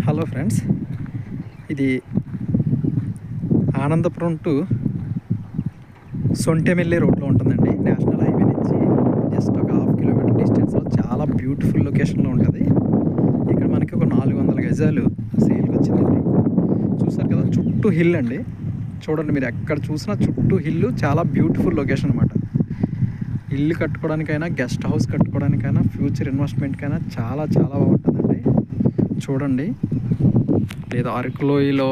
Hello friends, ఇది Anandapuram to సొంటెమెల్లి రోడ్లో ఉంటుందండి. నేషనల్ హైవే నుంచి జస్ట్ ఒక 1/2 కిలోమీటర్ డిస్టెన్స్లో చాలా బ్యూటిఫుల్ లొకేషన్లో ఉంటుంది. ఇక్కడ మనకి ఒక 400 గజాలు సేల్కి వచ్చిందండి. చూసారు కదా, చుట్టూ హిల్ అండి. చూడండి, మీరు ఎక్కడ చూసినా చుట్టూ హిల్. చాలా బ్యూటిఫుల్ లొకేషన్ అనమాట. ఇల్లు కట్టుకోవడానికైనా, గెస్ట్ హౌస్ కట్టుకోవడానికైనా, ఫ్యూచర్ ఇన్వెస్ట్మెంట్కైనా చాలా చాలా బాగుంటుందండి. చూడండి, లేదా అరకులోయలో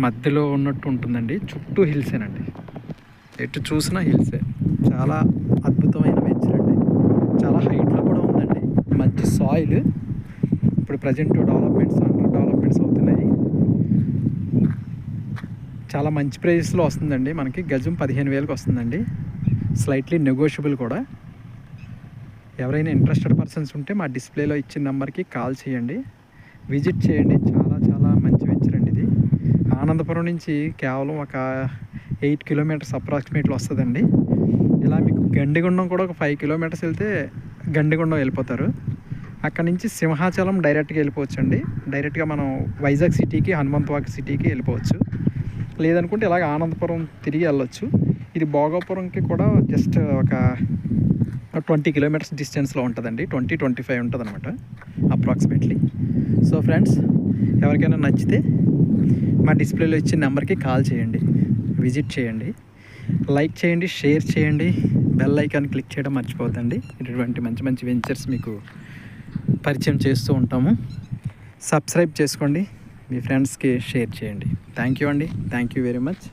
మధ్యలో ఉన్నట్టు ఉంటుందండి. చుట్టూ హిల్సేనండి, ఎటు చూసినా హిల్సే. చాలా అద్భుతమైన వెంచర్ అండి. చాలా హైట్లో కూడా ఉందండి. మంచి సాయిల్. ఇప్పుడు ప్రజెంట్ అండర్ డెవలప్మెంట్స్ అవుతున్నాయి. చాలా మంచి ప్రైస్లో వస్తుందండి. మనకి గజం 15,000కి వస్తుందండి. స్లైట్లీ నెగోషియబుల్ కూడా. ఎవరైనా ఇంట్రెస్టెడ్ పర్సన్స్ ఉంటే మా డిస్ప్లేలో ఇచ్చిన నెంబర్కి కాల్ చేయండి, విజిట్ చేయండి. చాలా చాలా మంచి వెంచర్ అండి ఇది. ఆనందపురం నుంచి కేవలం ఒక 8 కిలోమీటర్స్ అప్రాక్సిమేట్లో వస్తుందండి. ఇలా మీకు గండిగుండం కూడా ఒక 5 కిలోమీటర్స్ వెళ్తే గండిగుండం వెళ్ళిపోతారు. అక్కడ నుంచి సింహాచలం డైరెక్ట్గా వెళ్ళిపోవచ్చు అండి. డైరెక్ట్గా మనం వైజాగ్ సిటీకి, హనుమంతవాక సిటీకి వెళ్ళిపోవచ్చు. లేదనుకుంటే ఇలాగ ఆనందపురం తిరిగి వెళ్ళొచ్చు. ఇది భోగాపురంకి కూడా జస్ట్ ఒక 20 కిలోమీటర్స్ డిస్టెన్స్లో ఉంటుందండి. 20-25 ఉంటుంది అనమాట అప్రాక్సిమేట్లీ. సో ఫ్రెండ్స్, ఎవరికైనా నచ్చితే మా డిస్ప్లేలో ఇచ్చిన నెంబర్కి కాల్ చేయండి, విజిట్ చేయండి, లైక్ చేయండి, షేర్ చేయండి, బెల్ ఐకాన్ క్లిక్ చేయడం మర్చిపోవద్దండి. ఇటువంటి మంచి మంచి వెంచర్స్ మీకు పరిచయం చేస్తూ ఉంటాము. సబ్స్క్రైబ్ చేసుకోండి, మీ ఫ్రెండ్స్కి షేర్ చేయండి. థ్యాంక్ యూ అండి. Thank you very much.